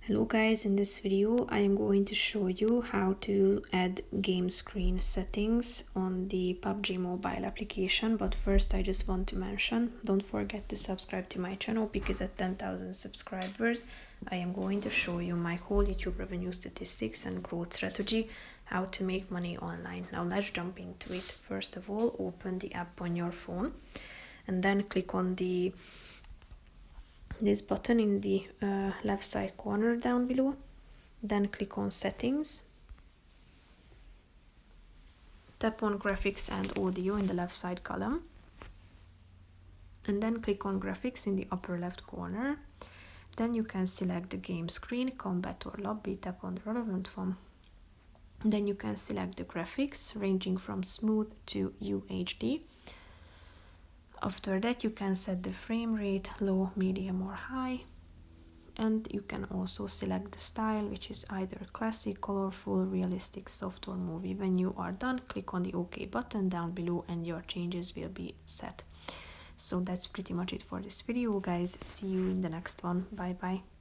Hello guys, in this video I am going to show you how to add game screen settings on the PUBG Mobile application. But first I just want to mention, don't forget to subscribe to my channel, because at 10,000 subscribers I am going to show you my whole YouTube revenue statistics and growth strategy, how to make money online. Now let's jump into it. First of all, open the app on your phone and then click on this button in the left side corner down below. Then click on settings, tap on graphics and audio in the left side column, and then click on graphics in the upper left corner. Then you can select the game screen, combat or lobby, tap on the relevant one. Then you can select the graphics ranging from smooth to UHD. After that you can set the frame rate, low, medium or high, and you can also select the style, which is either classic, colorful, realistic, soft or movie. When you are done, click on the OK button down below and your changes will be set. So that's pretty much it for this video, guys. See you in the next one. Bye bye.